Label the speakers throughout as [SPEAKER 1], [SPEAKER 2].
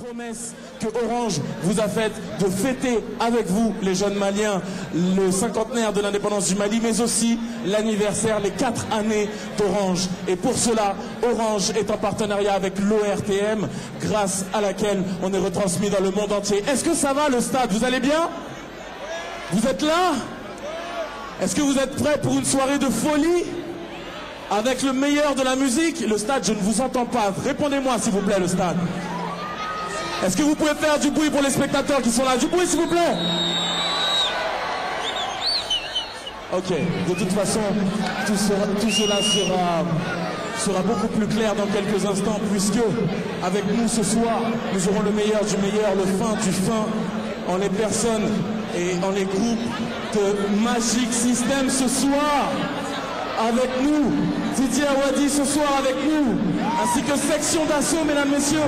[SPEAKER 1] Promesse que Orange vous a faite de fêter avec vous, les jeunes Maliens, le cinquantenaire de l'indépendance du Mali, mais aussi l'anniversaire, les 4 années d'Orange. Et pour cela, Orange est en partenariat avec l'ORTM, grâce à laquelle on est retransmis dans le monde entier. Est-ce que ça va, le stade? Vous allez bien? Vous êtes là? Est-ce que vous êtes prêts pour une soirée de folie? Avec le meilleur de la musique? Le stade, je ne vous entends pas. Répondez-moi, s'il vous plaît, le stade. Est-ce que vous pouvez faire du bruit pour les spectateurs qui sont là? Du bruit, s'il vous plaît. Ok, de toute façon, tout cela sera beaucoup plus clair dans quelques instants, puisque avec nous ce soir, nous aurons le meilleur du meilleur, le fin du fin, en les personnes et en les groupes de Magic System ce soir. Avec nous, Didier Awadi ce soir avec nous, ainsi que Section d'Assaut, mesdames, messieurs.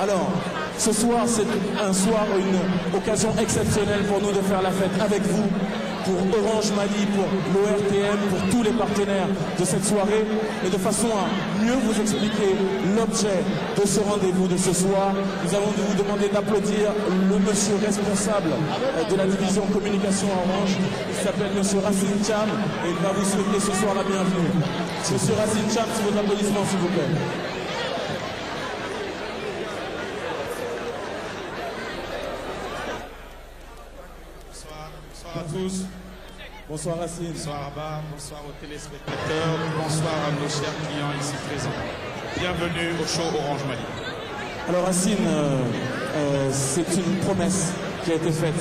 [SPEAKER 1] Alors, ce soir, c'est un soir, une occasion exceptionnelle pour nous de faire la fête avec vous, pour Orange Mali, pour l'ORTM, pour tous les partenaires de cette soirée, et de façon à mieux vous expliquer l'objet de ce rendez-vous de ce soir. Nous allons vous demander d'applaudir le monsieur responsable de la division communication à Orange. Il s'appelle monsieur Racine Cham, et il va vous souhaiter ce soir la bienvenue. Monsieur Racine Cham, sous vos applaudissements, s'il vous plaît.
[SPEAKER 2] Bonsoir à tous.
[SPEAKER 1] Bonsoir Racine.
[SPEAKER 2] Bonsoir Abba, bonsoir aux téléspectateurs, bonsoir à nos chers clients ici présents. Bienvenue au show Orange Mali.
[SPEAKER 1] Alors Racine, c'est une promesse qui a été faite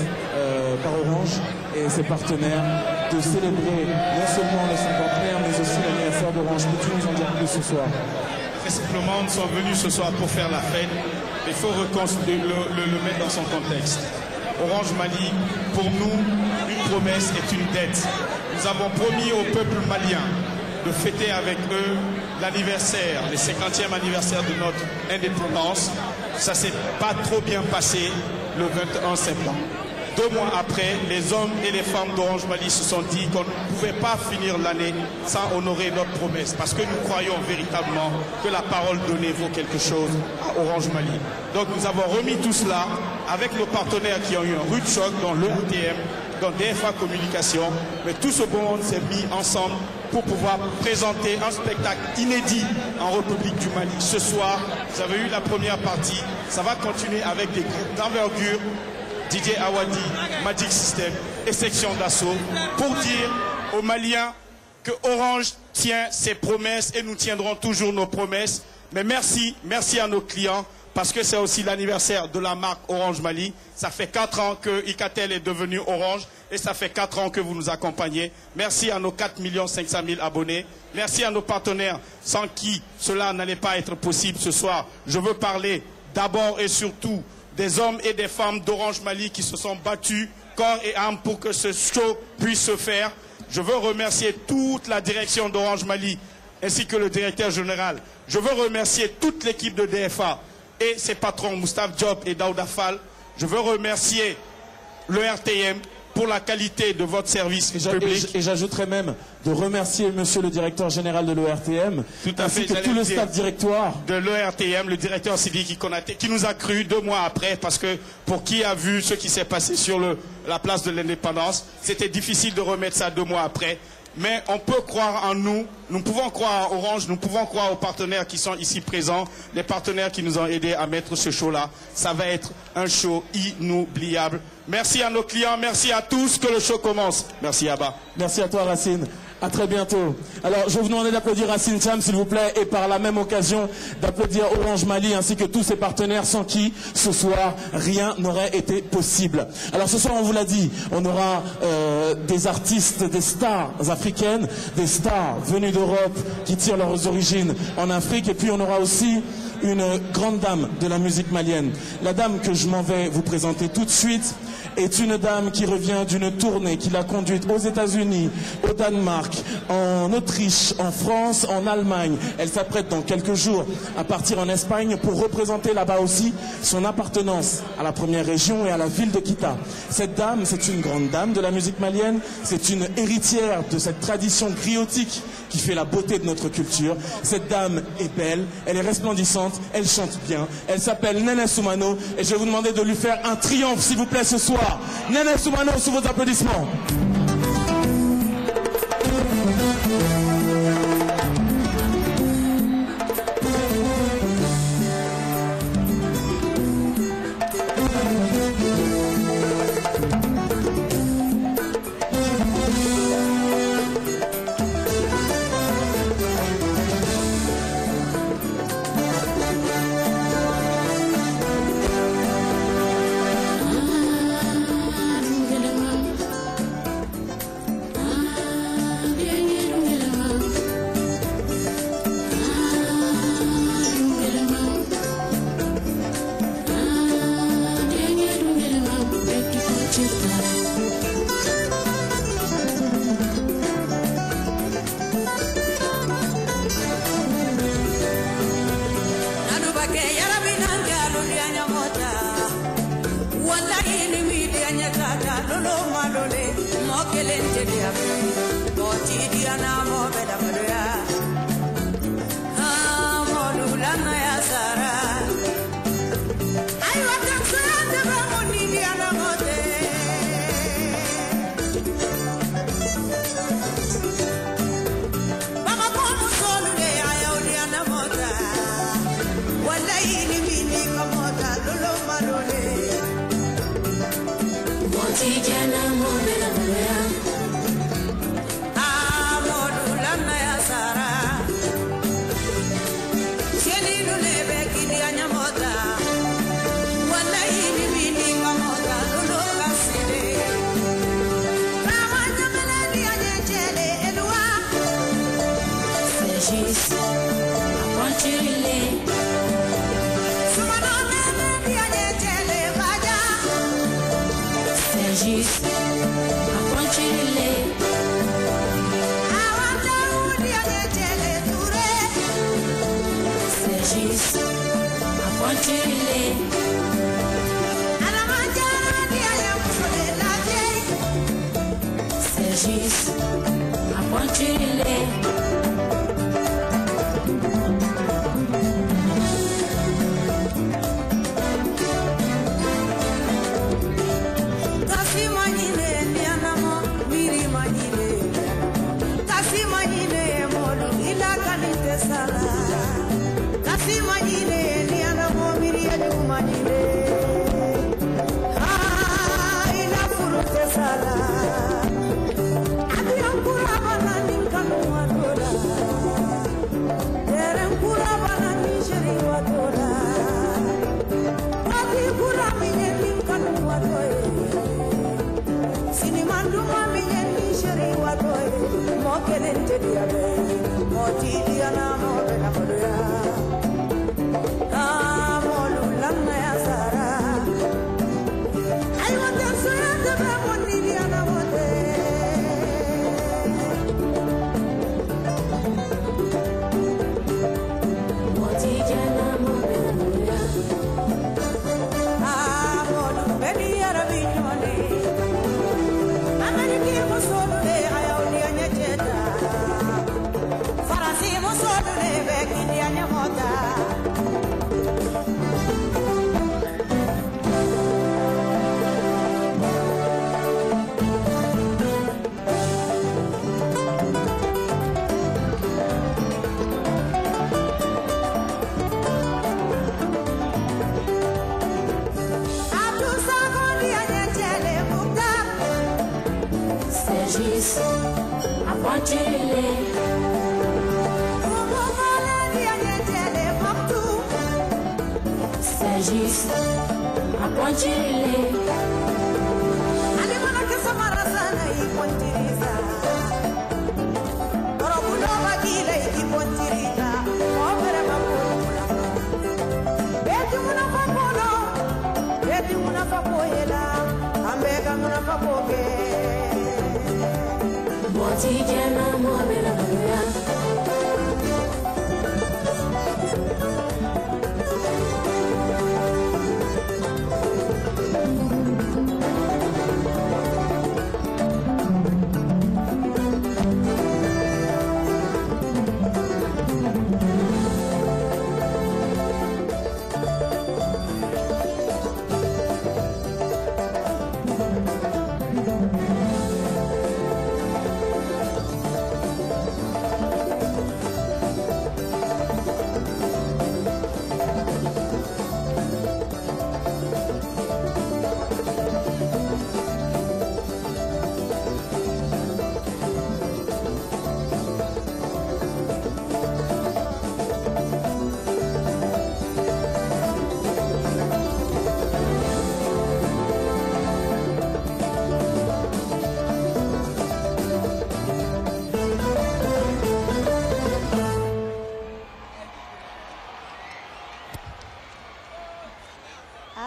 [SPEAKER 1] par Orange et ses partenaires de célébrer non seulement le cinquantenaire mais aussi l'anniversaire d'Orange. Peux-tu nous en dire plus ce soir?
[SPEAKER 2] Très simplement, nous sommes venus ce soir pour faire la fête, mais il faut le mettre dans son contexte. Orange Mali, pour nous, une promesse est une dette. Nous avons promis au peuple malien de fêter avec eux l'anniversaire, le 50e anniversaire de notre indépendance. Ça ne s'est pas trop bien passé le 21 septembre. 2 mois après, les hommes et les femmes d'Orange Mali se sont dit qu'on ne pouvait pas finir l'année sans honorer notre promesse, parce que nous croyons véritablement que la parole donnée vaut quelque chose à Orange Mali. Donc nous avons remis tout cela avec nos partenaires qui ont eu un rude choc dans l'ORTM, dans DFA Communication, mais tout ce bon monde s'est mis ensemble pour pouvoir présenter un spectacle inédit en République du Mali. Ce soir, vous avez eu la première partie, ça va continuer avec des groupes d'envergure, Didier Awadi, Magic System et Section d'Assaut, pour dire aux Maliens que Orange tient ses promesses et nous tiendrons toujours nos promesses. Mais merci à nos clients, parce que c'est aussi l'anniversaire de la marque Orange Mali. Ça fait 4 ans que Icatel est devenu Orange et ça fait 4 ans que vous nous accompagnez. Merci à nos 4 500 000 abonnés. Merci à nos partenaires sans qui cela n'allait pas être possible ce soir. Je veux parler d'abord et surtout des hommes et des femmes d'Orange Mali qui se sont battus corps et âme pour que ce show puisse se faire. Je veux remercier toute la direction d'Orange Mali ainsi que le directeur général. Je veux remercier toute l'équipe de DFA et ses patrons Moustapha Diop et Daouda Fall. Je veux remercier l'ORTM pour la qualité de votre service public.
[SPEAKER 1] Et j'ajouterais même de remercier monsieur le directeur général de l'ORTM, ainsi que tout le staff directoire
[SPEAKER 2] de l'ORTM, le directeur Sidiki Konaté, qui nous a cru 2 mois après, parce que pour qui a vu ce qui s'est passé sur la place de l'indépendance, c'était difficile de remettre ça 2 mois après. Mais on peut croire en nous, nous pouvons croire à Orange, nous pouvons croire aux partenaires qui sont ici présents, les partenaires qui nous ont aidés à mettre ce show-là. Ça va être un show inoubliable. Merci à nos clients, merci à tous, que le show commence. Merci Abba.
[SPEAKER 1] Merci à toi Racine. À très bientôt. Alors, je vous demande d'applaudir Racine Cham, s'il vous plaît, et par la même occasion, d'applaudir Orange Mali, ainsi que tous ses partenaires, sans qui, ce soir, rien n'aurait été possible. Alors, ce soir, on vous l'a dit, on aura des artistes, des stars africaines, des stars venues d'Europe, qui tirent leurs origines en Afrique, et puis on aura aussi une grande dame de la musique malienne. La dame que je m'en vais vous présenter tout de suite est une dame qui revient d'une tournée qu'il a conduite aux États-Unis, au Danemark, en Autriche, en France, en Allemagne. Elle s'apprête dans quelques jours à partir en Espagne pour représenter là-bas aussi son appartenance à la première région et à la ville de Kita. Cette dame, c'est une grande dame de la musique malienne, c'est une héritière de cette tradition griotique qui fait la beauté de notre culture. Cette dame est belle, elle est resplendissante, elle chante bien. Elle s'appelle Néné Soumano et je vais vous demander de lui faire un triomphe s'il vous plaît ce soir. Néné Soumano sous vos applaudissements.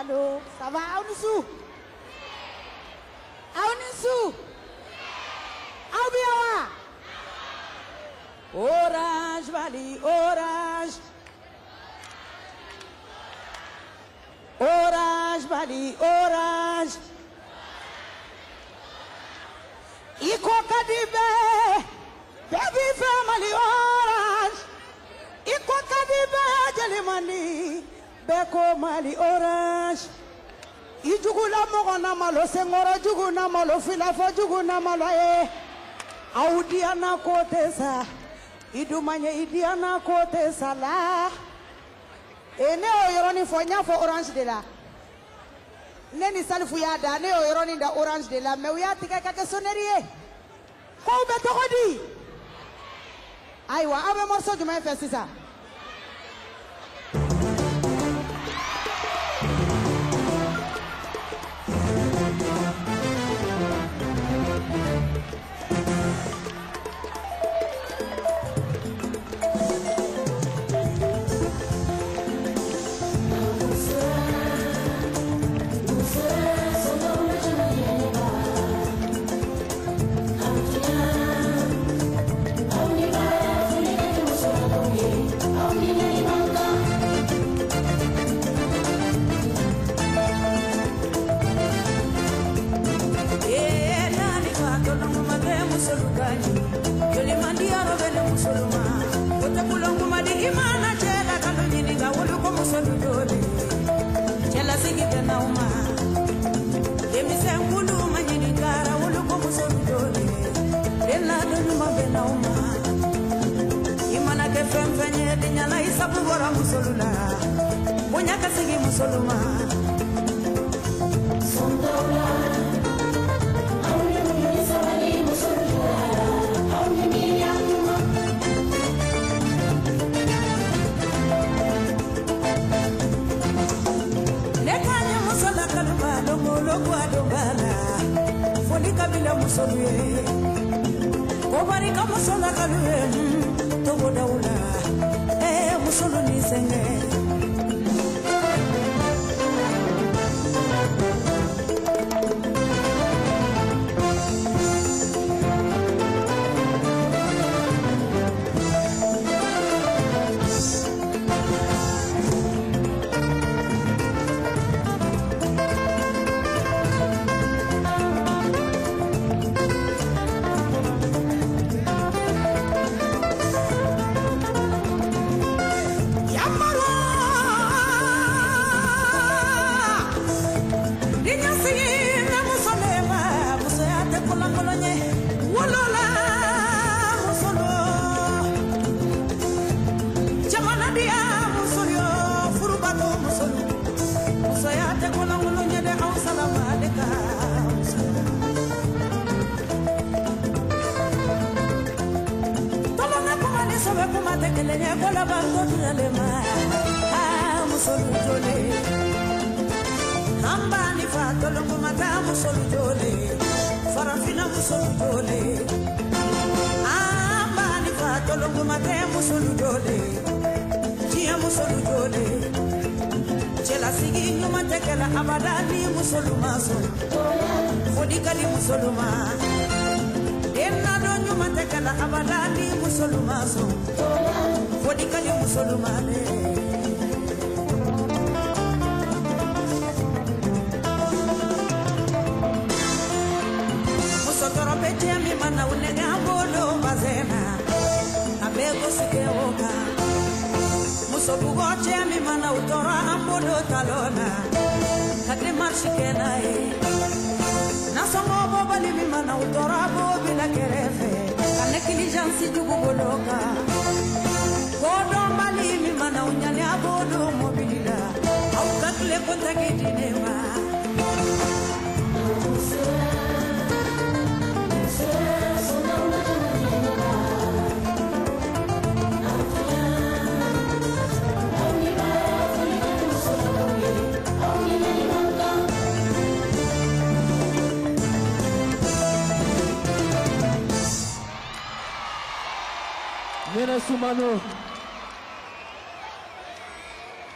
[SPEAKER 3] Allô, ça va, Aounissou? Aounissou? Aoubiawa? Orange Valley, orange. Orange Valley, orange. Iko Kadibe, baby family orange. Iko Kadibe, Jelimani, Beko Mali orange. Ijugula mogona malo sengora juguna malo filafo juguna malo Audiana kotesa. Idumanye idiana kotesa la. Ene oyoroni fonya fo orange de la. Neni salfu yada ne oyoroni da orange de la. Me uya tika kake sonerie. Ko ube tokodi. Aywa abe morso juma fesisa.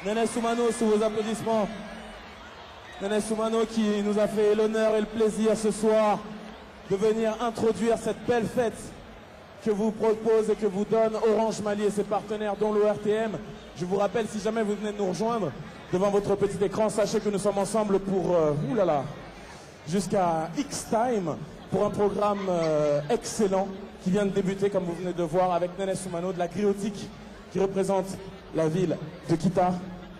[SPEAKER 1] Nene Soumano, sous vos applaudissements. Néné Soumano qui nous a fait l'honneur et le plaisir ce soir de venir introduire cette belle fête que vous propose et que vous donne Orange Mali et ses partenaires dont l'ORTM. Je vous rappelle, si jamais vous venez de nous rejoindre devant votre petit écran, sachez que nous sommes ensemble pour jusqu'à X-Time pour un programme excellent qui vient de débuter, comme vous venez de voir, avec Néné Soumano de la Griotique qui représente la ville de Kita.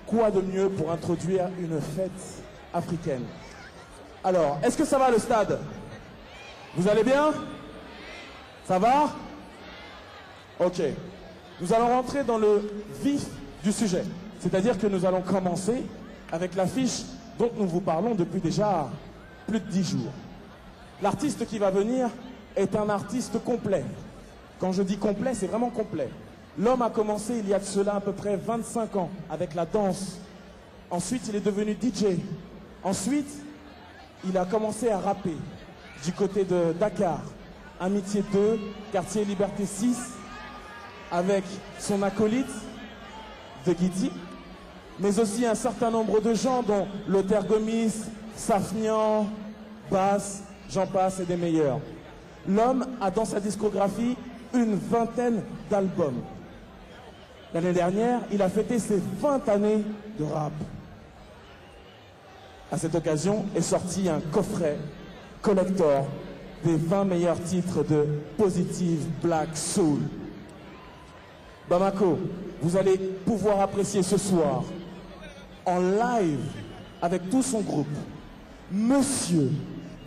[SPEAKER 1] Quoi de mieux pour introduire une fête africaine? Alors, est-ce que ça va le stade? Vous allez bien? Ça va? Ok. Nous allons rentrer dans le vif du sujet. C'est-à-dire que nous allons commencer avec l'affiche dont nous vous parlons depuis déjà plus de 10 jours. L'artiste qui va venir est un artiste complet. Quand je dis complet, c'est vraiment complet. L'homme a commencé il y a de cela à peu près 25 ans avec la danse. Ensuite, il est devenu DJ. Ensuite, il a commencé à rapper du côté de Dakar, Amitié 2, quartier Liberté 6, avec son acolyte de Guidi, mais aussi un certain nombre de gens dont Lothaire Gomis, Safnian, Bass, j'en passe et des meilleurs. L'homme a dans sa discographie une vingtaine d'albums. L'année dernière, il a fêté ses 20 années de rap. À cette occasion est sorti un coffret collector des 20 meilleurs titres de Positive Black Soul. Bamako, vous allez pouvoir apprécier ce soir, en live, avec tout son groupe, Monsieur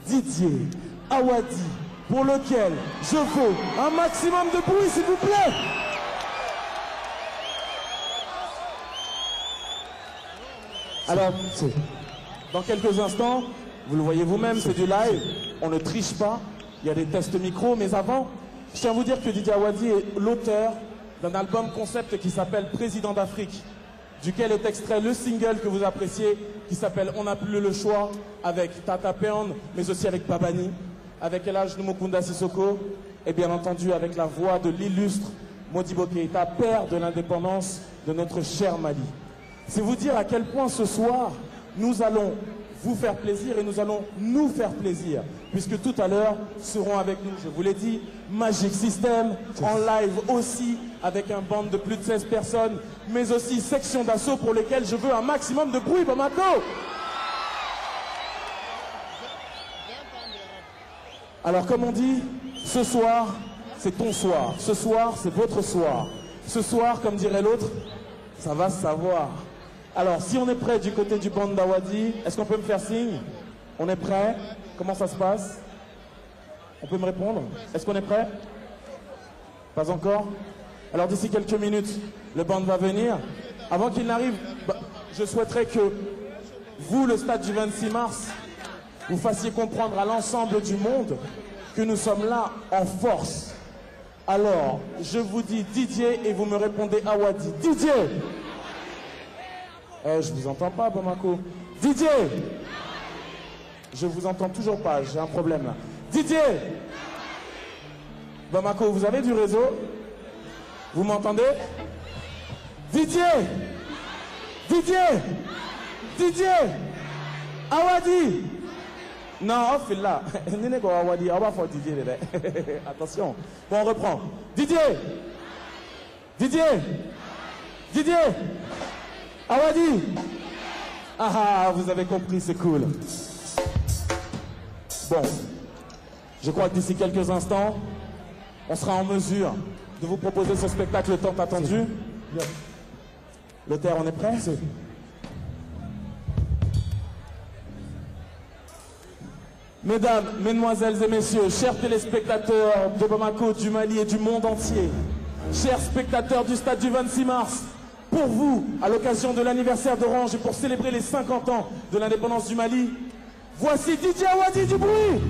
[SPEAKER 1] Didier Awadi, pour lequel je veux un maximum de bruit, s'il vous plaît. Alors, dans quelques instants, vous le voyez vous-même, c'est du live, on ne triche pas, il y a des tests micro, mais avant, je tiens à vous dire que Didier Awadi est l'auteur d'un album concept qui s'appelle Président d'Afrique, duquel est extrait le single que vous appréciez, qui s'appelle On n'a plus le choix, avec Tata Peon, mais aussi avec Babani, avec El Hadj Numukunda Sissoko, et bien entendu avec la voix de l'illustre Modibo Keïta, père de l'indépendance de notre cher Mali. C'est vous dire à quel point ce soir, nous allons vous faire plaisir et nous allons nous faire plaisir, puisque tout à l'heure seront avec nous, je vous l'ai dit, Magic System, en live aussi, avec un band de plus de 16 personnes, mais aussi Section d'Assaut pour lesquelles je veux un maximum de bruit, Bamako. Alors comme on dit, ce soir, c'est ton soir, ce soir, c'est votre soir. Ce soir, comme dirait l'autre, ça va se savoir. Alors, si on est prêt du côté du band d'Awadi, est-ce qu'on peut me faire signe? On est prêt? Comment ça se passe? On peut me répondre? Est-ce qu'on est prêt? Pas encore? Alors, d'ici quelques minutes, le band va venir. Avant qu'il n'arrive, je souhaiterais que vous, le stade du 26 mars, vous fassiez comprendre à l'ensemble du monde que nous sommes là en force. Alors, je vous dis Didier et vous me répondez Awadi. Didier! Je vous entends pas, Bamako. Didier! Je vous entends toujours pas, j'ai un problème là. Didier! Bamako, vous avez du réseau? Vous m'entendez? Didier! Didier! Didier! Awadi! Non, on fait là. Awadi, on va faire Didier. Attention. Bon, on reprend. Didier! Didier! Didier! Awadi! Ah, vous avez compris, c'est cool. Bon, je crois que d'ici quelques instants, on sera en mesure de vous proposer ce spectacle tant attendu. Lothaire, on est prêt? Mesdames, mesdemoiselles et messieurs, chers téléspectateurs de Bamako, du Mali et du monde entier, chers spectateurs du stade du 26 mars, pour vous, à l'occasion de l'anniversaire d'Orange et pour célébrer les 50 ans de l'indépendance du Mali, voici Didier Awadi, du bruit!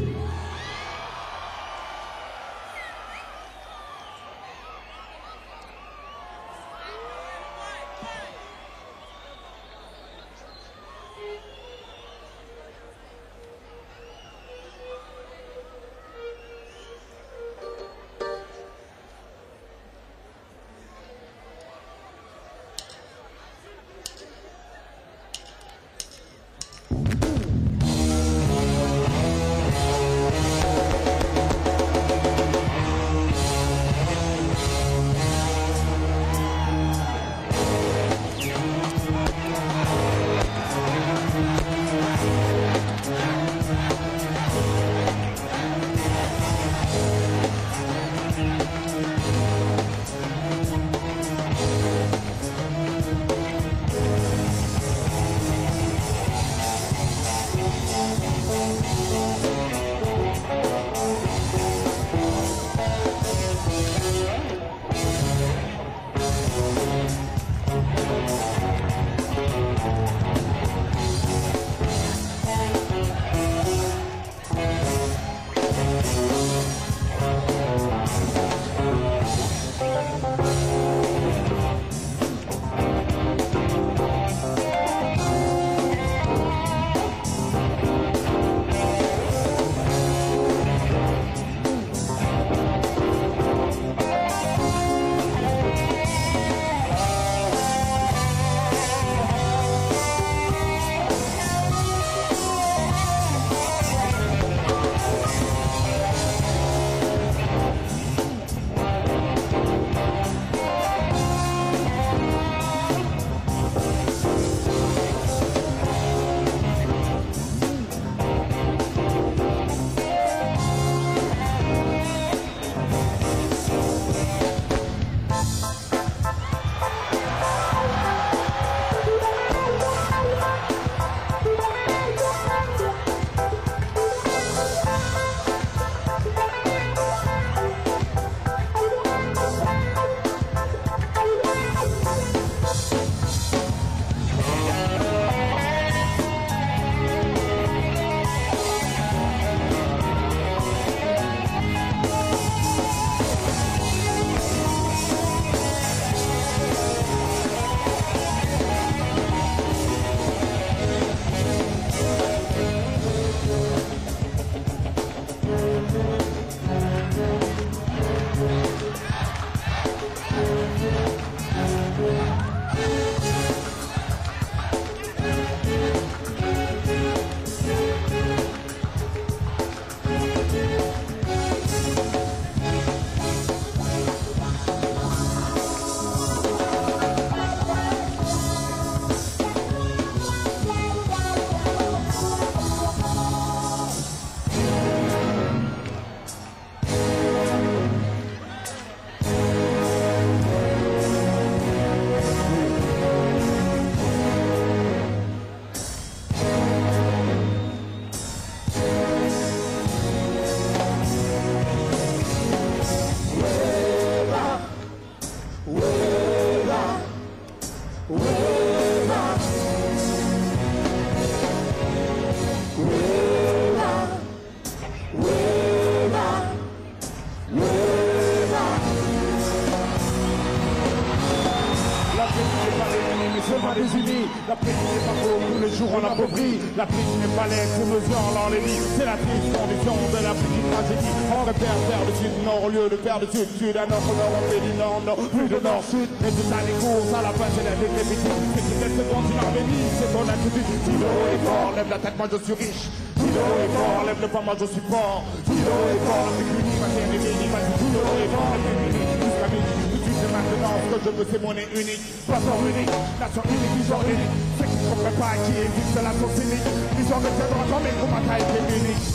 [SPEAKER 4] désunis. La pluie n'est pas beau, tous les jours on appauvrit. La pluie n'est pas laide, pour nos gens dans les lits. C'est la triste condition de la petite tragédie. On repère vers le sud-nord au lieu de faire de sud-sud. À nord, on fait du nord-nord, plus de nord-sud. Et tout ça les courses, à la fin c'est la décrépitude. C'est que quelques secondes, tu m'as béni, c'est ton attitude. Si le haut est fort, lève la tête, moi je suis riche. Si le haut est fort, lève le pas, moi je suis fort. Si le haut est fort, le plus uni, ma terre est bénie. Si le haut est fort, le plus uni, jusqu'à midi. Tout de suite, maintenant, ce que je veux, c'est monnaie unique. Poisson unique, nation unique, vision unique. C'est qui ne comprend pas qui existe la sauce unique. Vision de tes droits, comme comment t'as été unique.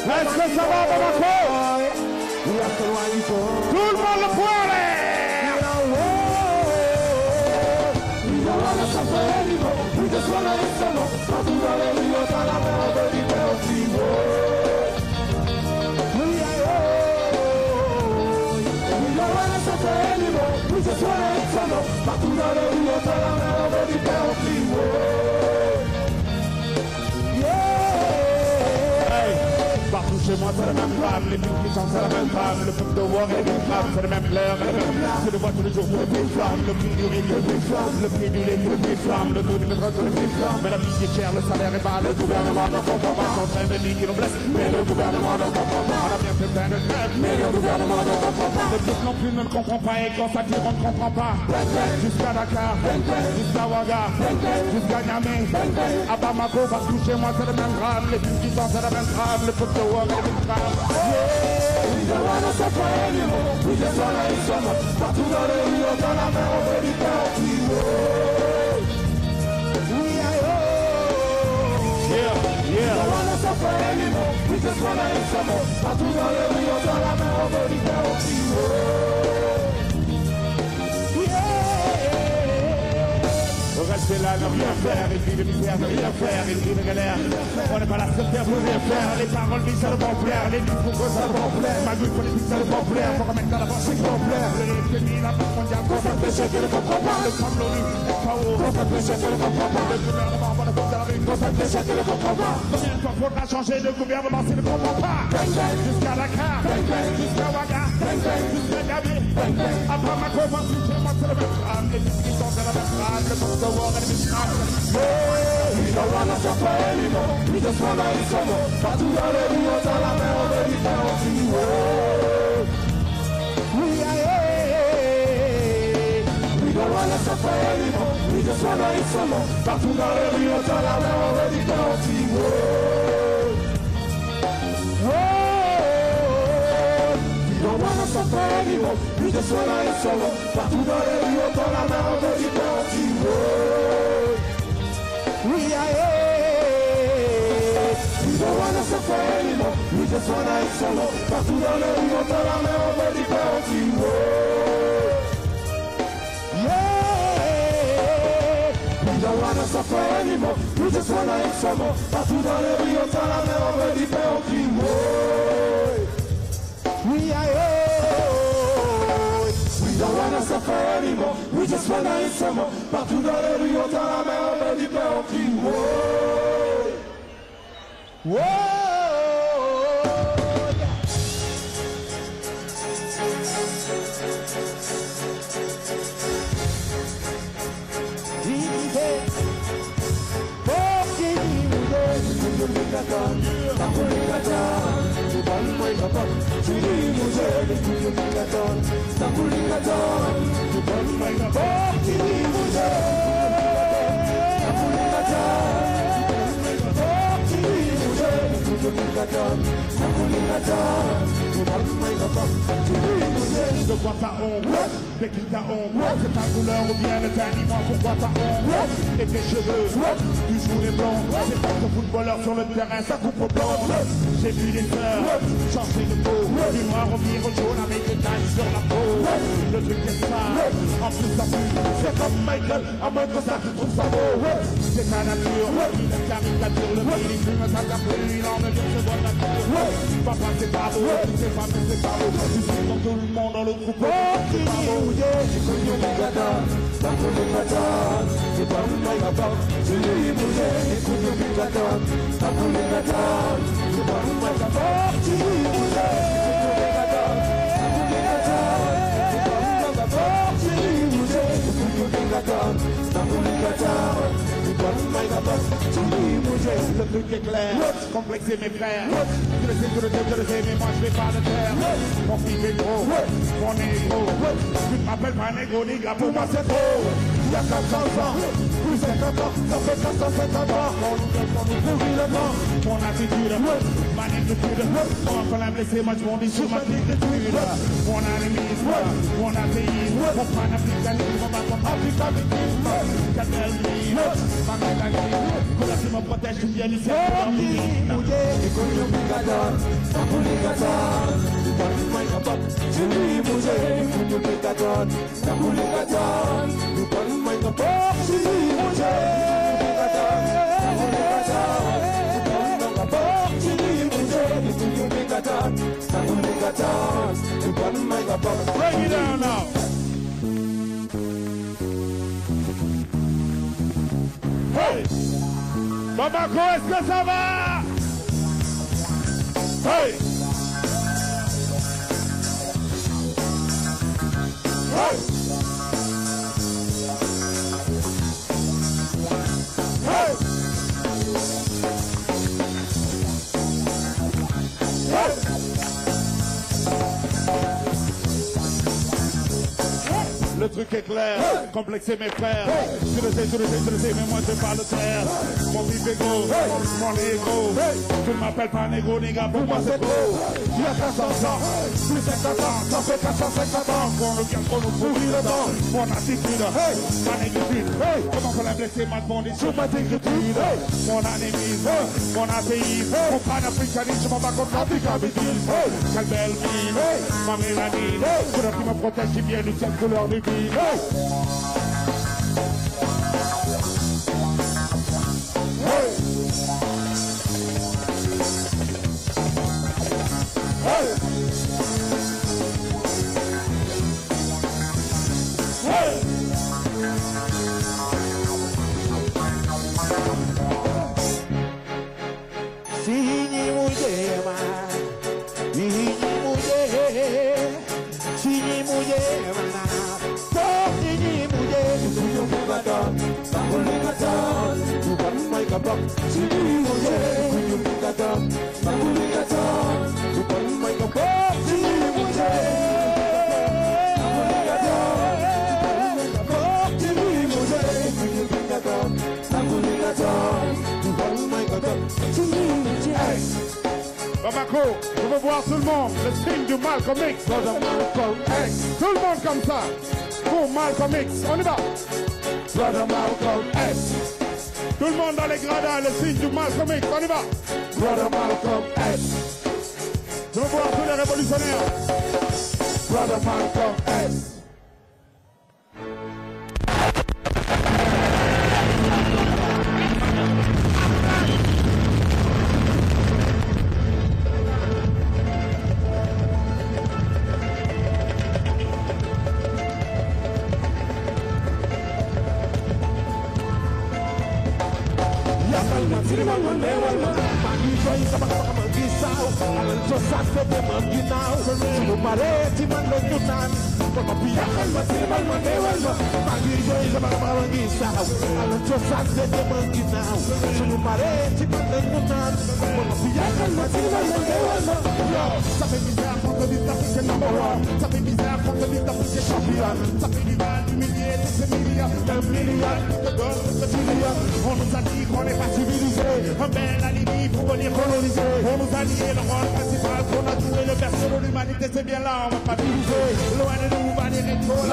[SPEAKER 4] Est-ce que ça va, Bamako? Tout le monde le poire! Partout chez moi c'est la même femme, les filles qui chantent c'est la même femme, le peuple de war et les mêmes femmes, c'est les mêmes fleurs, je le vois tous les jours pour les petites flammes, le prix du riz, le petites flammes, le prix du lait, le petites flammes, le taux du métro, le petites flammes, mais la vie est chère, le salaire est bas, le gouvernement ne comprend pas, son train de vie qui nous blesse, mais le gouvernement ne comprend pas, on a bien fait plein de têtes, mais le gouvernement ne comprend pas, le peuple non plus ne comprend pas, et quand ça dit on ne comprend pas, jusqu'à Dakar, jusqu'à Ouaga, jusqu'à Niamey, à Bamako, partout chez moi c'est le même drame, les filles qui chantent c'est le même drame, le peuple de war et les mêmes femmes. We don't wanna suffer anymore. We just wanna eat some more. Partout dans les rues, dans la mer, on veut du party. We don't wanna suffer anymore. We just wanna eat some more. Partout dans les rues, dans la mer, on veut du party. Rester là, ne rien faire, et puis de misère, ne rien faire, et puis de galère. On n'est pas là sur terre pour rien faire. Les paroles disent ça ne vont plaire, les discours que ça ne vont plaire. Ma gueule politique ça ne vont plaire, faut remettre dans la pensée qui vont plaire. Le FMI, la Banque mondiale, qu'on fait pécher, que ne comprend pas. Le Trump, l'ONU, le FAO, qu'on fait pécher, que ne comprend pas. Le gouvernement, on va le faire dans la rue, qu'on fait pécher, que ne comprend pas. Combien de fois faudra changer de gouvernement s'il ne comprend pas? Jusqu'à Dakar, jusqu'à Ouaga, jusqu'à Niamey. Après ma convention, moi c'est le même drame. Les discussions c'est la même drame. Le monde de war et les mêmes femmes. We don't wanna suffer anymore. We just wanna eat some more. Partout dans les rues, dans la mer, on veut du party. We don't wanna suffer anymore. We just wanna eat some more. Partout dans les rues, dans la mer, on veut du party. We don't wanna suffer anymore. We just wanna eat some more. Partout dans les rues, dans la mer, on veut du party. We don't wanna suffer anymore. We just wanna eat some more. Partout dans les rues, dans la mer, on veut du party. We don't wanna suffer anymore. We just wanna eat some more. Partout dans les rues, dans la mer, on veut du party. We don't wanna suffer anymore. We just wanna eat some more. Partout dans les rues, dans la mer, on veut du party. de quoi t'as honte? De qui t'as honte? C'est ta couleur ou bien le dis-moi pourquoi t'as honte? Et tes cheveux, tu joues les blancs. C'est pas que footballeur sur le terrain, ça coupe au blanc. J'ai vu des fleurs changer de peau, du noir au vire au jaune avec des taches sur la peau. Le truc est ça, en plus ça pue. C'est comme Michael, à moins que ça tu trouves ça beau. C'est ta nature, la caricature, le pays, il fume ça t'a plu, il en devient de bonne nature. Papa c'est pas beau, c'est pas beau, c'est pas beau. Tu sais comme tout le monde dans le troupeau. C'est pas beau, c'est comme yo Bigada, c'est comme yo Bigada, c'est pas moi qui va tu lui bouger, c'est comme yo Bigada, c'est comme yo Bigada, c'est pas moi qui va tu lui bouger, c'est comme yo Bigada, c'est pas moi qui va tu lui bouger, c'est comme yo Bigada, c'est comme yo Bigada, c'est pas moi qui va tu lui bouger. Le truc est clair, complexer mes frères. Je le sais, mais moi je vais pas le faire. Mon fils est gros, mon négro. Tu te rappelles pas négro, nigga, pour moi c'est trop. Il y a 400 ans, plus 50 ans, ça fait 450 ans. On nous pourrit le vent. Mon attitude, ma négritude. Quand on l'a blessé, moi je m'en dis sur ma négritude. Mon animisme, mon athéisme, mon panafricanisme, mon africanisme. Quelle belle vie, ma mécanisme. Que la vie me protège, je viens ici. Et comme yo Bigada, c'est pour les gâteaux. Tu vois le moins capable, tu lui bouger. Comme yo Bigada, c'est pour les gâteaux. Tu vois le moins capable, tu lui bouger. C'est pour les gâteaux. Tu vois le moins capable, tu lui bouger. Comme yo Bigada, c'est pour les gâteaux. Tu vois le moins capable. Break it down now. Hey! Bamako, est-ce que ça va? Hey! Hey! Hey! Hey! Le truc est clair, complexer mes frères. Je le sais, mais moi je vais pas le taire. Mon fils est gros, mon négro. Tu ne m'appelles pas négro, nigga, pour moi c'est beau. Il y a 400 ans, plus 50 ans, ça fait 450 ans qu'on nous pourrit le temps. Mon attitude, ma négritude. Comment qu'on l'a blessé, ma demande sur ma négritude. Mon animisme, mon athéisme, mon panafricanisme, mon bac contre l'africanisme. Quelle belle mine, ma mélanine. Couleur qui me protège si bien du ciel, couleur du vie. Hey! Hey! Hey! Hey! Sini mujema, sini mujema, sini mujema. Bamako, je veux voir tout le monde, le signe du Malcolm X. Tout le monde comme ça. Pour Malcolm X, on y va. Brother Malcolm X. Tout le monde dans les gradins, le signe du Malcolm X, on y va. Brother Malcolm X. Je veux voir tous les révolutionnaires. Brother Malcolm X. Ça fait bizarre quand on dit d'Afrique number one. Ça fait bizarre quand on dit d'Afrique champion. Ça fait du mal d'humilier tous ces milliards, d'un milliard de dollars, de milliards. On nous a dit qu'on n'est pas civilisé. Un bel alibi pour venir coloniser. On nous a lié le rôle principal qu'on a joué, le berceau de l'humanité, c'est bien là, on va pas diviser. Loin de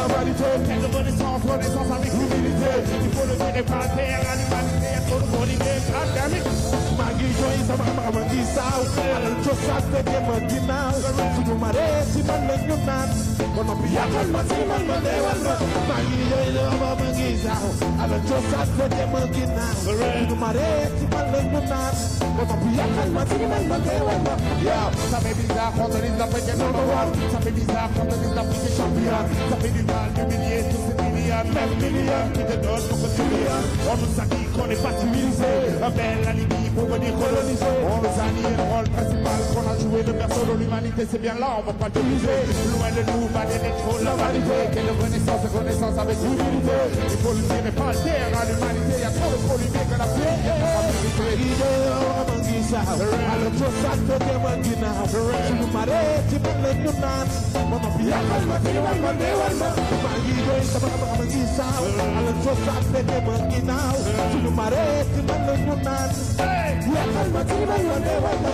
[SPEAKER 4] la vanité. Quelle renaissance, renaissance avec humilité. Il faut le dire et pas terre à l'humanité. Il faut le bonité, académique. Magi joy sama magi saw. Alal cosas de demon ginaaw. Suñu mare ci man la ñu naan. Kono bi yakal ma ci man ma deewal ma. Magi joy sama magi saw. Alal cosas de demon ginaaw. Suñu mare ci man la ñu naan. Kono bi yakal ma ci man ma deewal ma. Yo, ça fait bizarre quand on est l'Afrique number one. Ça fait bizarre quand on est l'Afrique champion. Ça fait du mal d'humilier tous ces millions, même millions qui te donnent beaucoup de millions. On nous a dit qu'on n'est pas civilisé. Un bel alibi pour venir coloniser. On nous a nié le rôle principal qu'on a joué de personne de l'humanité. C'est bien là, on va pas diviser. Loin de nous, va des trop la vanité. Quelle renaissance et renaissance avec humilité. Il faut le dire et pas le taire à l'humanité. Il y a trop de polémiques qu'on a fait. Alors tout ça te demande now. Suñu mare ci man la ñu naan. Mama bi yakal ma ci wal ma deewal ma. Magi joy sama magi saw. Alors tout ça te demande now. Suñu mare ci man la ñu naan. Yakal ma ci wal ma deewal ma.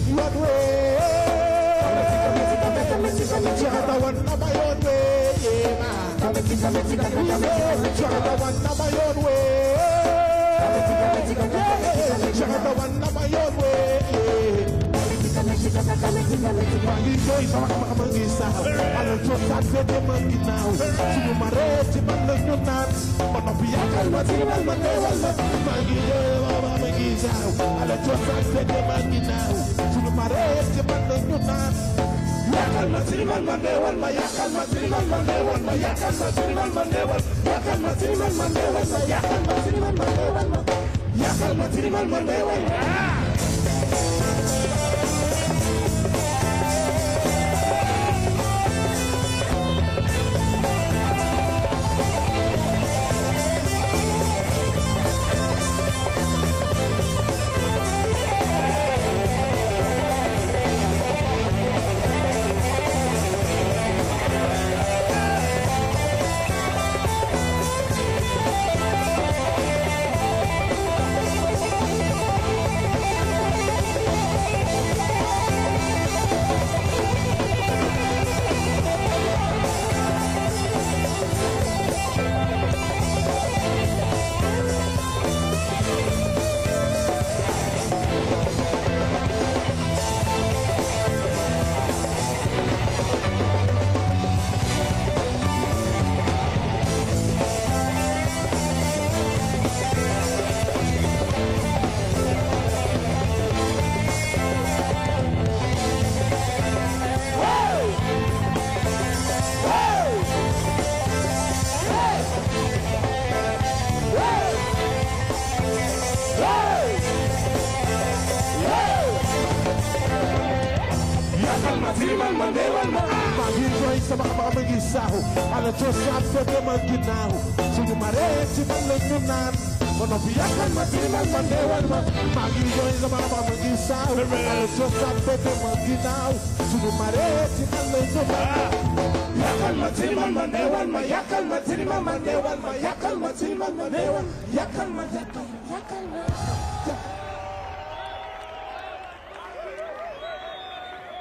[SPEAKER 4] Your way. Chada wan na ba your way. Chada wan na ba your way. Chada wan na ba your way. Magi joy sama magi saw. Alors tout ça te demande now. Suñu mare ci man la ñu naan. Mama bi yakal ma ci wal ma deewal ma. Magi joy sama magi saw. Alors tout ça te demande now. Suñu mare ci man la ñu naan. Yakal ma ci man ma deewal ma. Yakal ma ci man ma deewal ma. Yakal ma ci man ma deewal. Yakal ma ci man ma deewal ma. Yakal ma ci man ma deewal ma. Yakal ma ci man ma deewal ma.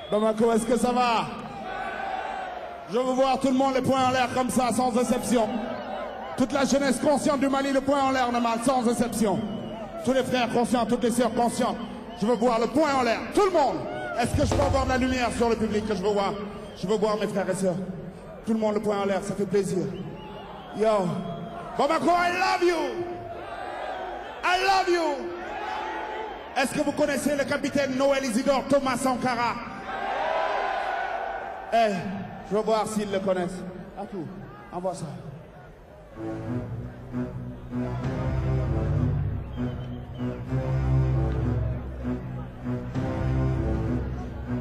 [SPEAKER 4] Bamako, est-ce que ça va? Je veux voir tout le monde les poings en l'air comme ça, sans exception. Toute la jeunesse consciente du Mali, le poing en l'air normal, sans exception. Tous les frères conscients, toutes les sœurs conscientes. Je veux voir le poing en l'air. Tout le monde. Est-ce que je peux avoir de la lumière sur le public que je veux voir? Je veux voir mes frères et sœurs. Tout le monde le poing en l'air, ça fait plaisir. Yo. Bamako, I love you. I love you. Est-ce que vous connaissez le capitaine Noël Isidore Thomas Sankara? Eh, je veux voir s'ils le connaissent. À tout, envoie ça.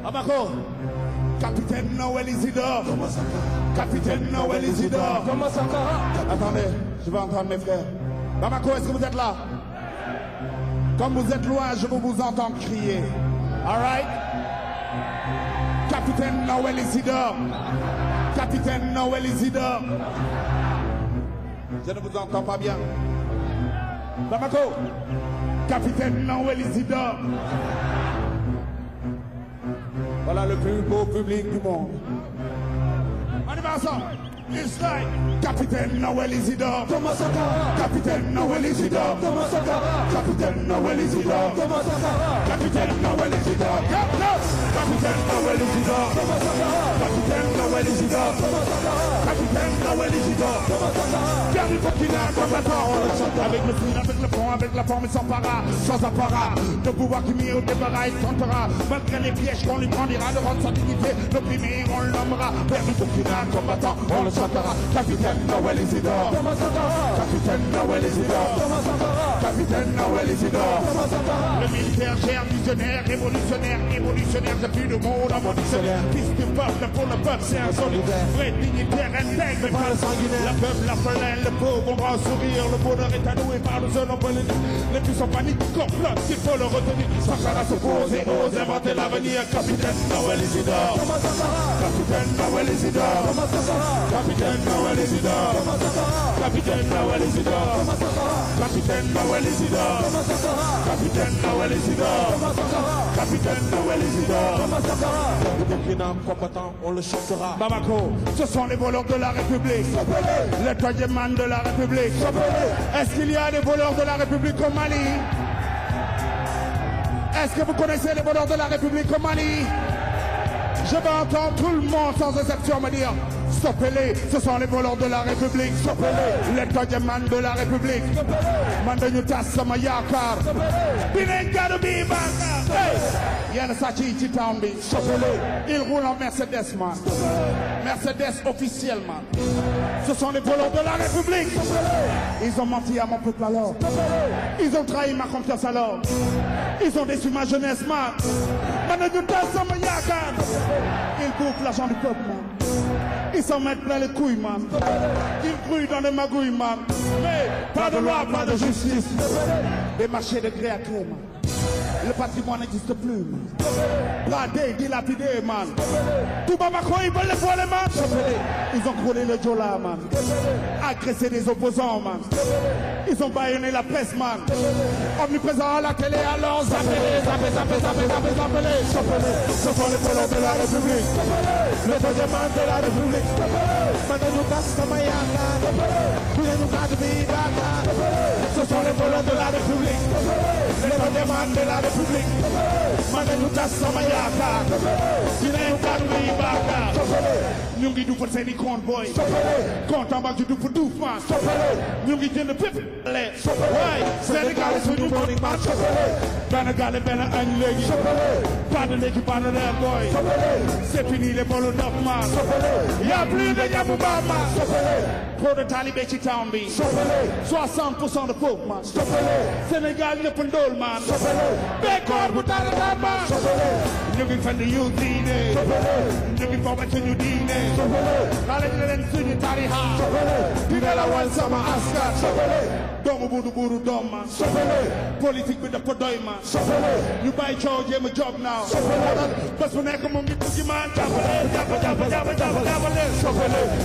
[SPEAKER 4] Bamako, capitaine Noël Isidore. Capitaine Noël Isidore. Thomas Sankara. Attendez, je vais entendre mes frères. Bamako, est-ce que vous êtes là? Comme vous êtes loin, je veux vous entendre crier. All right? Capitaine Noël Isidore. Capitaine Noël Isidore. Je ne vous entends pas bien. Bamako. Capitaine Noël Isidore. Voilà le plus beau public du monde. On y va ensemble. It's like Capitaine Noël Isidore. Capitaine Noël Isidore. Capitaine Noël Isidore. Capitaine Noël Isidore. Capitaine Noël Isidore. Capitaine Noël Isidore. Capitaine Noël Isidore. Pierre du Burkina, combattant. Avec le fil, avec le pont, avec la forme sans para, sans apparat. De pouvoir qui mis au débarras, il tentera. Malgré les pièges qu'on lui brandira de rendre sa dignité. L'opprimé, on l'hommera. Pierre du Burkina, combattant, on le chantera. Capitaine Noël Isidore. Capitaine Noël Isidore. Capitaine Noël Isidore. Le militaire gère, visionnaire, révolutionnaire, évolutionnaire. J'ai plus de mots dans mon dictionnaire. Fils du peuple, pour le peuple, c'est un solidaire. Vrai dignitaire, intègre, pas le sanguinaire. La peuple, la felin, le pauvre, on va sourire. Le bonheur est à nous et par le seul on peut le dire. Les puissants paniques, complotent, il faut le retenir. Sans faire à s'opposer, ose inventer l'avenir. Capitaine Noël Isidore. Capitaine Noël Isidore. Capitaine Noël Isidore. Capitaine Noël Isidore. Capitaine Noël Isidore. Capitaine Noël Isidore. Capitaine Noël Isidore. Le Burkina combattant, on le chantera. Bamako, ce sont les voleurs de la République. Les troisième man de la République. Est-ce qu'il y a des voleurs de la République au Mali? Est-ce que vous connaissez les voleurs de la République au Mali? Je vais entendre tout le monde sans exception me dire stoppez-les, ce sont les voleurs de la République. Stoppez-les, les troisième man de la République. Mandañu tas sama yaakaar. Dinañ gàddu bi bàkkaar. Yenn sàcc yi ci town bi. Stoppez-les, ils roulent en Mercedes man. Mercedes officiellement. Ce sont les voleurs de la République. Ils ont menti à mon peuple alors. Ils ont trahi ma confiance alors. Ils ont déçu ma jeunesse man. Mandañu tas sama yaakaar. Ils bouffent l'argent du peuple man. Ils s'en mettent plein les couilles, man. Ils grouillent dans des magouilles, man. Mais pas de loi, pas de justice. Des marchés de gré à gré, man. Le patrimoine n'existe plus, man. Bradé, dilapidé, man. Tout Bamako, ils veulent les voler, man. Ils ont crôlé le Jola, man. Agressé des opposants, man. Ils ont bâillonné la presse, man. Omniprésent à la télé, alors zappez-les, zappez-les. Ce sont les voleurs de la République. Le troisième man de la République. Mandañu tas sama yaakaar. Dinañu gàddu bi bàkkaar. Ce sont les voleurs de la République. Le troisième man de la République. Mandañu tas sama yaakaar. Dinañu gàddu bi bàkkaar. Ñu ngi dufal seeni compte boy. Compte en banque du duuf duuf man. Ñu ngi jënd pépp le. waay Sénégal suñu morning man. benn gàlle benn añ léegi. pas de léegi pas de reer boy. c'est fini les bolu dof man. y'a plus de ñamu mbaam man. trop de talibé ci town bi. 60% de pauvres man. Sénégal ñëpp ndóol man. békoor bu dara dara man. ñu ngi fenn yu diine. ñu ngi foofu suñu diine. xale ñu leen suñu tarixa. dina la wan sama askan. doomu buuru buuru doom man. politique bi dafa doy man. ñu bàyyi coow jéem a job naaw. bés bu nekk mu ngi tukki man. jàppale.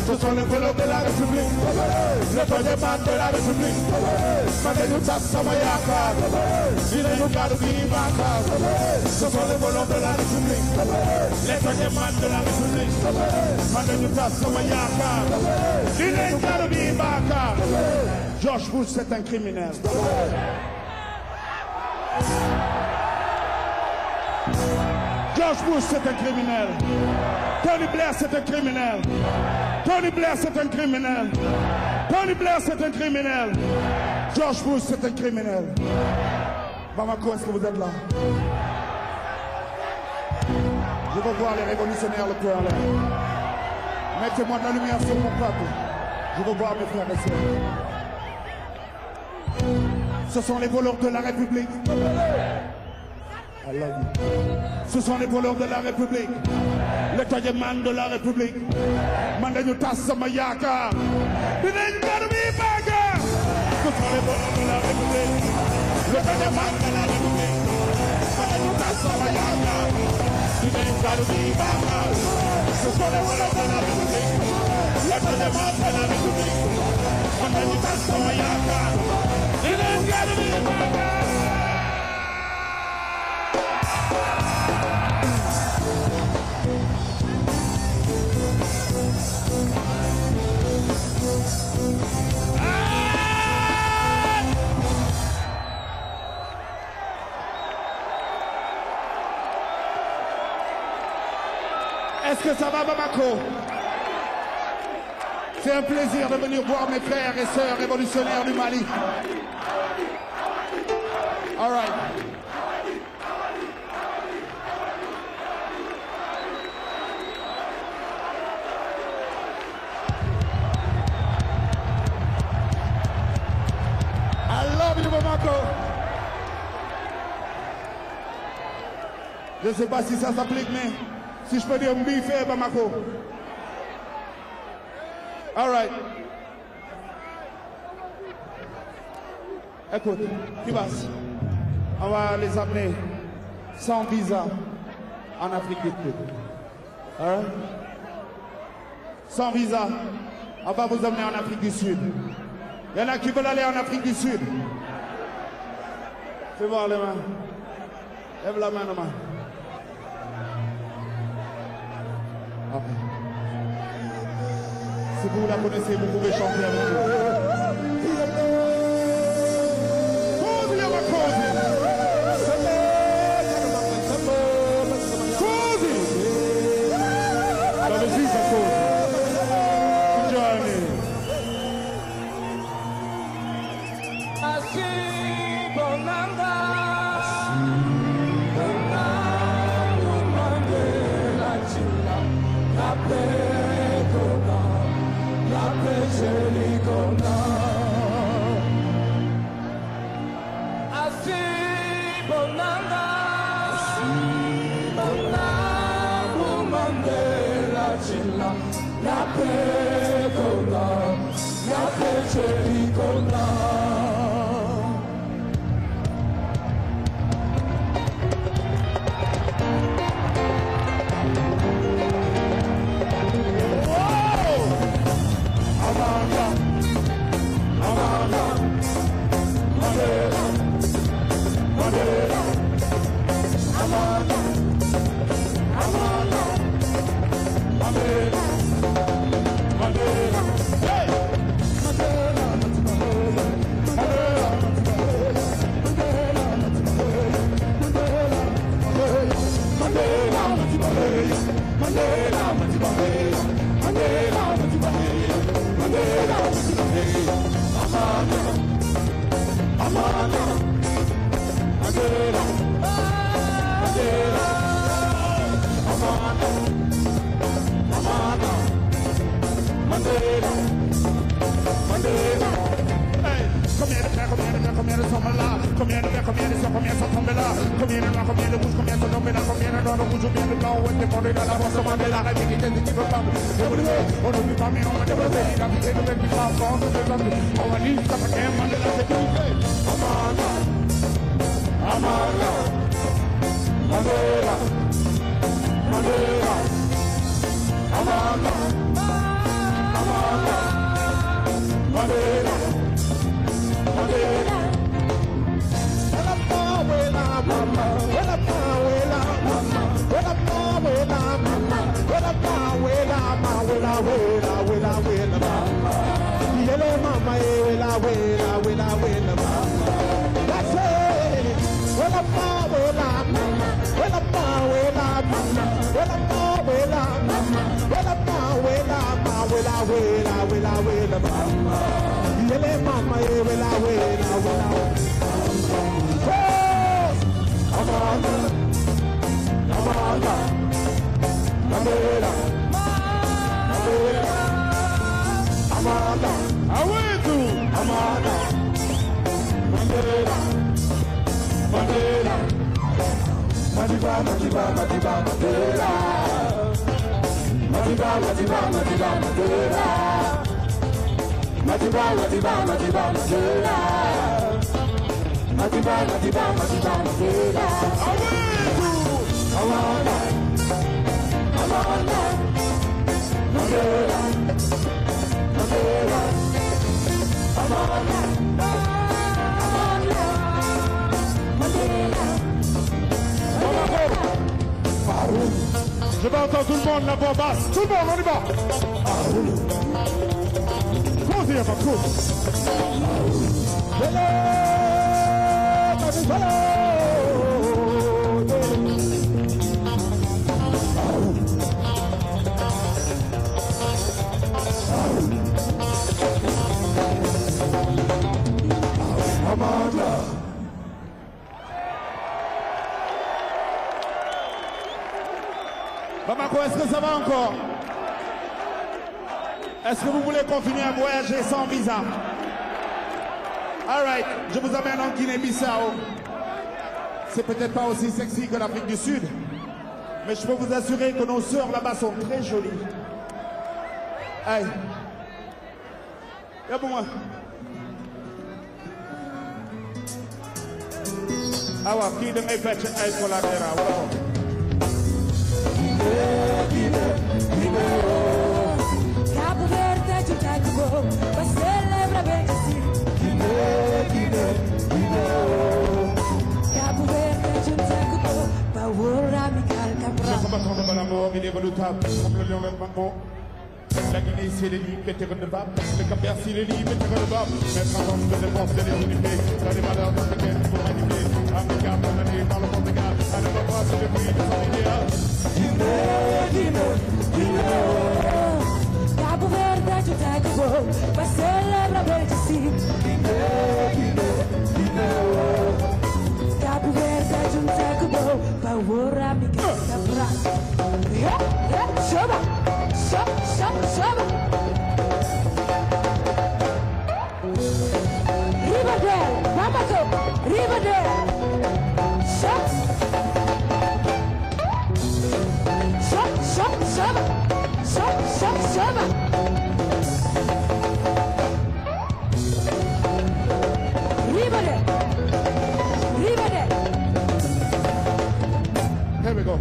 [SPEAKER 4] Ce sont les voleurs de la République. Le troisième man de la République. Mandañu tas sama yaakaar. dinañu gàddu bi bàkkaar. Ce sont les voleurs de la République. Les troisième man de la République. Mandañu tas sama yaakaar. dinañu gàddu bi bàkkaar. George Bush, c'est un criminel. George Bush, c'est un criminel. Tony Blair, c'est un criminel. Tony Blair, c'est un criminel. Tony Blair, c'est un criminel. George Bush, c'est un criminel. Bamako, est-ce que vous êtes là? Je veux voir les révolutionnaires le cœur en l'air. Mettez-moi de la lumière sur mon peuple. Je veux voir mes frères et sœurs. Ce sont les voleurs de la République. I love you. Ce sont les voleurs de la République. Le troisième man de la République. Mandañu tas sama yaakaar. dinañ gàddu bi bàkkaar. Ce sont les voleurs de la République. Le troisième man de la République. Mandañu tas sama yaakaar. dinañ gàddu bi bàkkaar. Ce sont les voleurs de la République. Le troisième man de la République. Mandañu tas sama yaakaar. dinañ gàddu bi bàkkaar. Est-ce que ça va, Bamako? C'est un plaisir de venir voir mes frères et sœurs révolutionnaires du Mali. All right. I love you, Bamako. Je ne sais pas si ça s'applique, mais si je peux dire Mbifé, Bamako. All right. Écoute, Kibas, on va les amener sans visa en Afrique du Sud. All right? Sans visa, on va vous amener en Afrique du Sud. Il y en a qui veulent aller en Afrique du Sud. Fais voir les mains. Lève la main, main. Okay. Si vous la connaissez, vous pouvez chanter avec nous. Je vais entendre tout le monde la voix basse. Tout le monde, on y va. Così, ma così. Bamako, est-ce que ça va encore? Est-ce que vous voulez continuer à voyager sans visa? Alright, je vous amène en Guinée-Bissau. C'est peut-être pas aussi sexy que l'Afrique du Sud, mais je peux vous assurer que nos sœurs là-bas sont très jolies. Aïe. Y'a pour moi. Ah ouais, qui de mes fêtes aïe pour la terre, wow.
[SPEAKER 5] Cabo Verde de Itaco, vai celebrar bem assim. Cabo Verde de Itaco, Paola Michael Cabral.
[SPEAKER 4] Je combattant devant la mort, il est redoutable, comme le lion le mambo. La Guinée, c'est les lignes, mais t'es redevable. Le Cap-Vert, c'est les lignes, mais t'es redevable. Mettre en compte de dépenses de l'unité, dans les valeurs africaines pour manipuler. Africain, condamné par le monde égal, à ne pas voir si le pays de son idéal.
[SPEAKER 5] Cabo Verde de Itaco, vai celebrar bem assim. Cabo Verde de Itaco, Paola Michael Cabral. Chama! Chama! Riverdale, Bamako, Riverdale. Chama! Riverdale.
[SPEAKER 4] Here we go.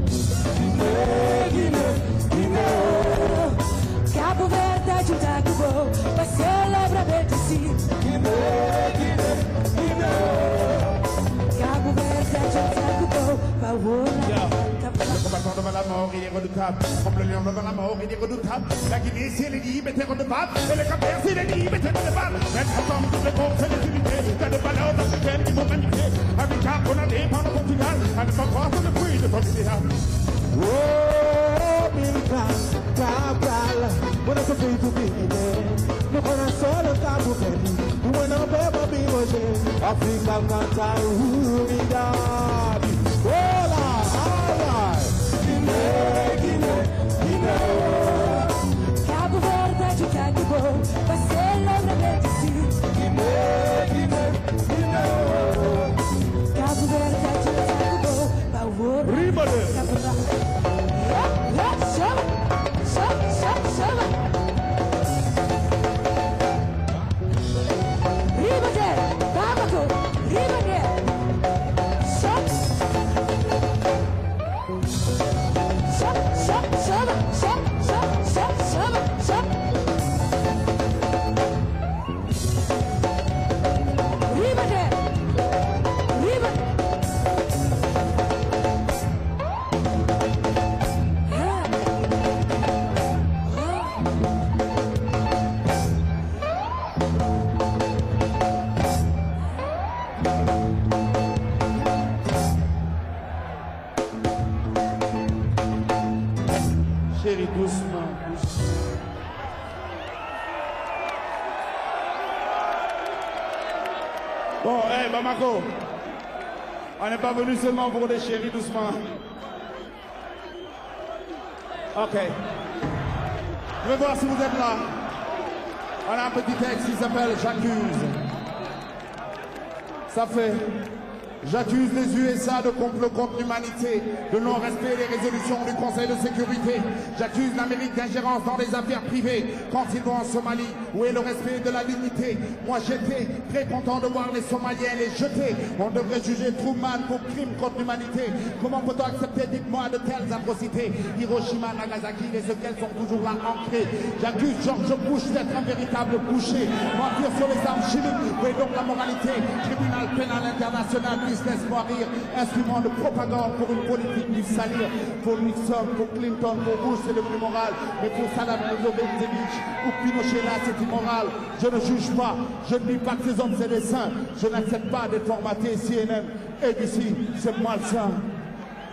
[SPEAKER 5] Cabo Verde de Itaco, vai celebrar bem assim. Cabo Verde de Itaco, Paola Cabral.
[SPEAKER 4] Le combattant devant la mort, il est redoutable. Comme le lion devant la mort, il est redoutable. La Guinée, c'est les lignes, mais t'es redevable. Et le Cap-Vert, c'est les lignes, mais t'es redevable. Mettre ensemble toutes les forces et les unités. T'as des valeurs africaines qui vont magnifier. Africain, condamné par le Portugal. À ne pas croire que le fruit de ton idéal.
[SPEAKER 6] Oh, Michael Cabral, quando eu feito vida, no coração eu tava feliz. Quando eu bebo bem hoje, África canta unidade. Olá, ai,
[SPEAKER 5] Cabo Verde de Itaco, vai celebrar bem assim. Cabo Verde de Itaco, Paola Cabral. Chama! Riverdale, Bamako, Riverdale. Chama! Riverdale.
[SPEAKER 4] Chérie, doucement. Bon, hey, Bamako, on n'est pas venu seulement pour des chéris doucement. Ok. Je vais voir si vous êtes là. On a un petit texte qui s'appelle J'accuse. Ça fait J'accuse les USA de complot contre l'humanité, de non-respect des résolutions du Conseil de sécurité. J'accuse l'Amérique d'ingérence dans les affaires privées quand ils vont en Somalie. Où est le respect de la dignité? Moi j'étais très content de voir les Somaliens les jeter. On devrait juger Truman pour crime contre l'humanité. Comment peut-on accepter, dites-moi, de telles atrocités? Hiroshima, Nagasaki, les séquelles sont toujours là ancrées. J'accuse George Bush d'être un véritable boucher. Mentir sur les armes chimiques, où est donc la moralité? Tribunal pénal international, business pour rire, instrument de propagande pour une politique du salir. Pour Nixon, pour Clinton, pour Bush, c'est le plus moral. Mais pour Saddam Hussein ou Pinochet, là, c'est immoral. Je ne juge pas, je ne dis pas que ces hommes, c'est des saints. Je n'accepte pas d'être formaté CNN et d'ici, c'est malsain.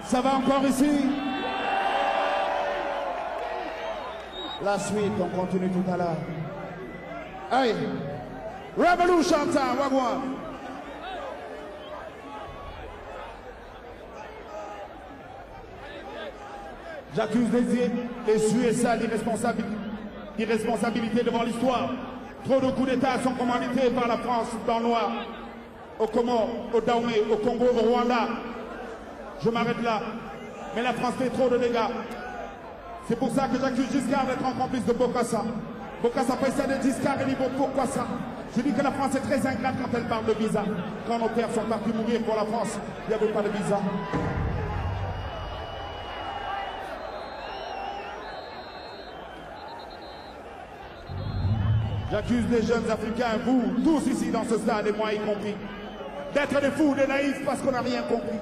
[SPEAKER 4] Ça va encore ici? La suite, on continue tout à l'heure. Hey, Revolution time, wagwan. J'accuse les USA d'irresponsabilité devant l'histoire. Trop de coups d'État sont commandités par la France dans le noir, au Comores, au Dahomey, au Congo, au Rwanda. Je m'arrête là. Mais la France fait trop de dégâts. C'est pour ça que j'accuse Giscard d'être un complice de Bokassa. Bokassa précède Giscard et dit pourquoi ça? Je dis que la France est très ingrate quand elle parle de visa. Quand nos pères sont partis mourir pour la France, il n'y avait pas de visa. J'accuse les jeunes Africains, vous, tous ici dans ce stade et moi y compris, d'être des fous, des naïfs parce qu'on n'a rien compris.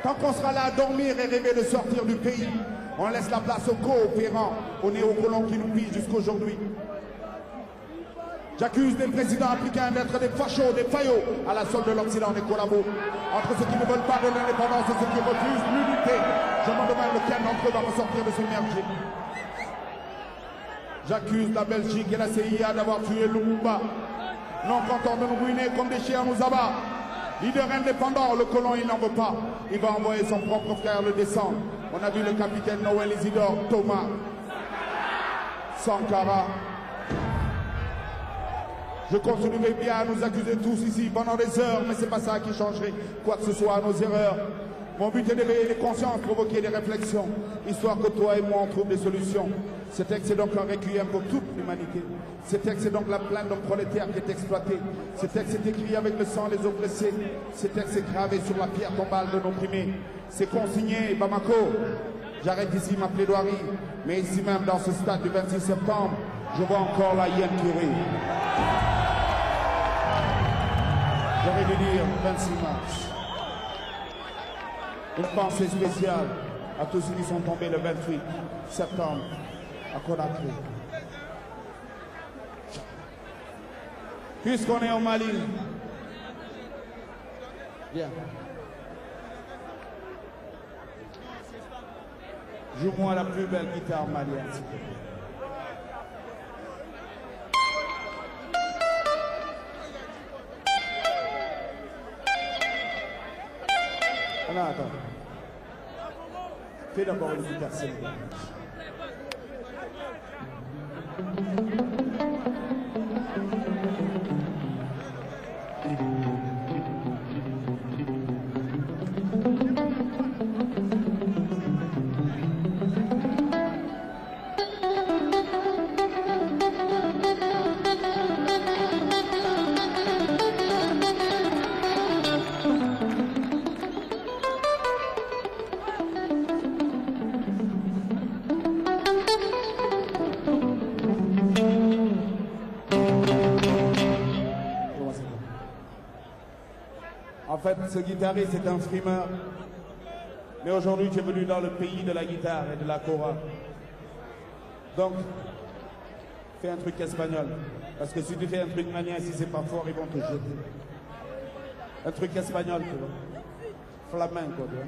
[SPEAKER 4] Tant qu'on sera là à dormir et rêver de sortir du pays, on laisse la place aux coopérants, aux néocolons qui nous pillent jusqu'aujourd'hui. J'accuse les présidents africains d'être des fachos, des faillots à la solde de l'Occident, des collabos. Entre ceux qui ne veulent pas de l'indépendance et ceux qui refusent l'unité, je me demande lequel d'entre eux va ressortir de ce merdier. J'accuse la Belgique et la CIA d'avoir tué Lumumba. Non content de nous ruiner comme des chiens nous abat. Leader indépendant, le colon il n'en veut pas. Il va envoyer son propre frère le descendre. On a vu le capitaine Noël Isidore Thomas Sankara. Je continuerai bien à nous accuser tous ici pendant des heures, mais c'est pas ça qui changerait quoi que ce soit à nos erreurs. Mon but est d'éveiller les consciences, provoquer des réflexions, histoire que toi et moi on trouve des solutions. Ce texte est donc un requiem pour toute l'humanité. Ce texte est donc la plainte d'un prolétaire qui est exploité. Ce texte est écrit avec le sang des oppressés. Ce texte est gravé sur la pierre tombale de l'opprimé. C'est consigné, Bamako. J'arrête ici ma plaidoirie. Mais ici même, dans ce stade du 26 septembre, je vois encore la hyène curée. J'aurais dû dire 26 mars. Une pensée spéciale à tous ceux qui sont tombés le 28 septembre à Conakry. Puisqu'on est au Mali, bien. Joue-moi la plus belle guitare malienne, s'il te plaît. Non, attends. Fais d'abord une guitare sénégalaise. En fait, ce guitariste est un frimeur. Mais aujourd'hui, tu es venu dans le pays de la guitare et de la kora. Donc, fais un truc espagnol. Parce que si tu fais un truc malien, si c'est pas fort, ils vont te jeter. Un truc espagnol, tu vois. Flamenco, tu vois.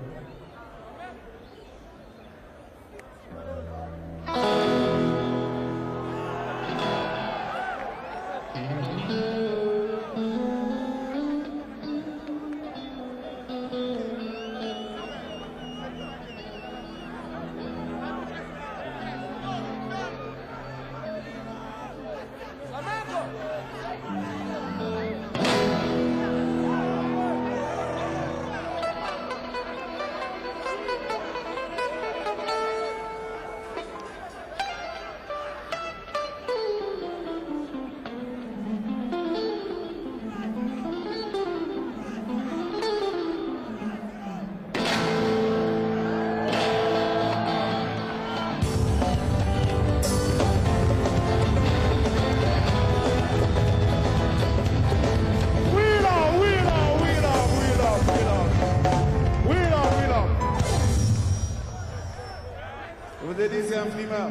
[SPEAKER 4] C'est un frimeur.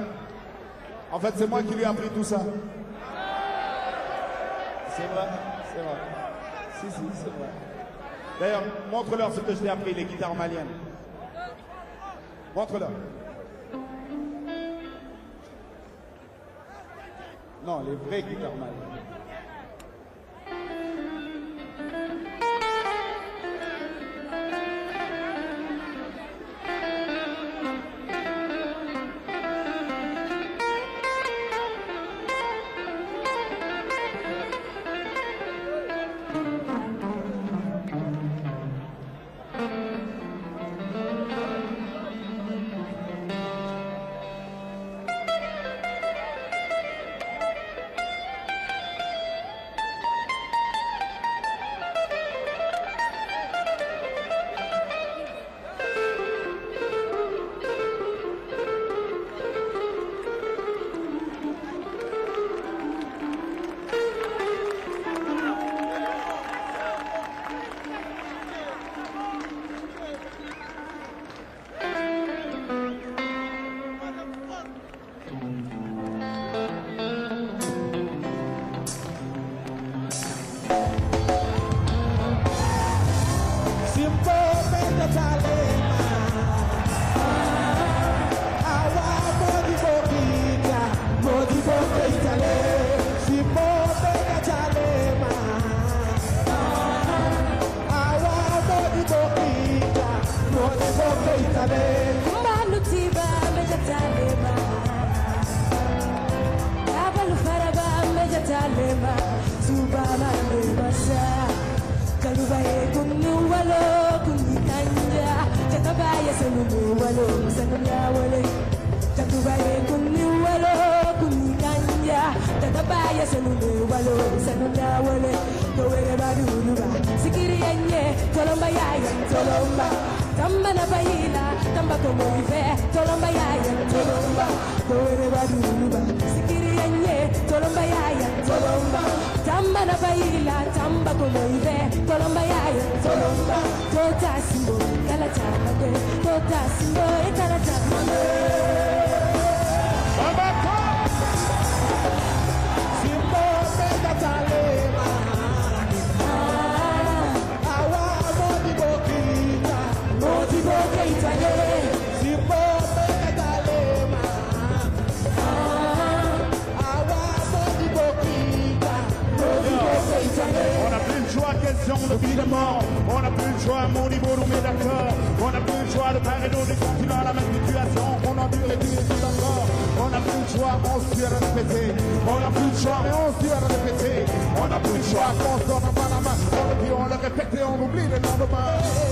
[SPEAKER 4] En fait, c'est moi qui lui ai appris tout ça. C'est vrai, c'est vrai. Si, c'est vrai. D'ailleurs, montre-leur ce que je t'ai appris, les guitares maliennes. Montre-leur. Non, les vraies guitares maliennes. de vie de mort. On n'a plus le choix, mon niveau nous met d'accord. On n'a plus le choix de parer nos continents à la même situation qu'on endure et puis tout encore. On n'a plus le choix, on se tue à la répéter. On n'a plus le choix, mais on se tue à la répéter. On n'a plus le choix, on sort en Panama. On le dit, on le répète et on oublie le lendemain.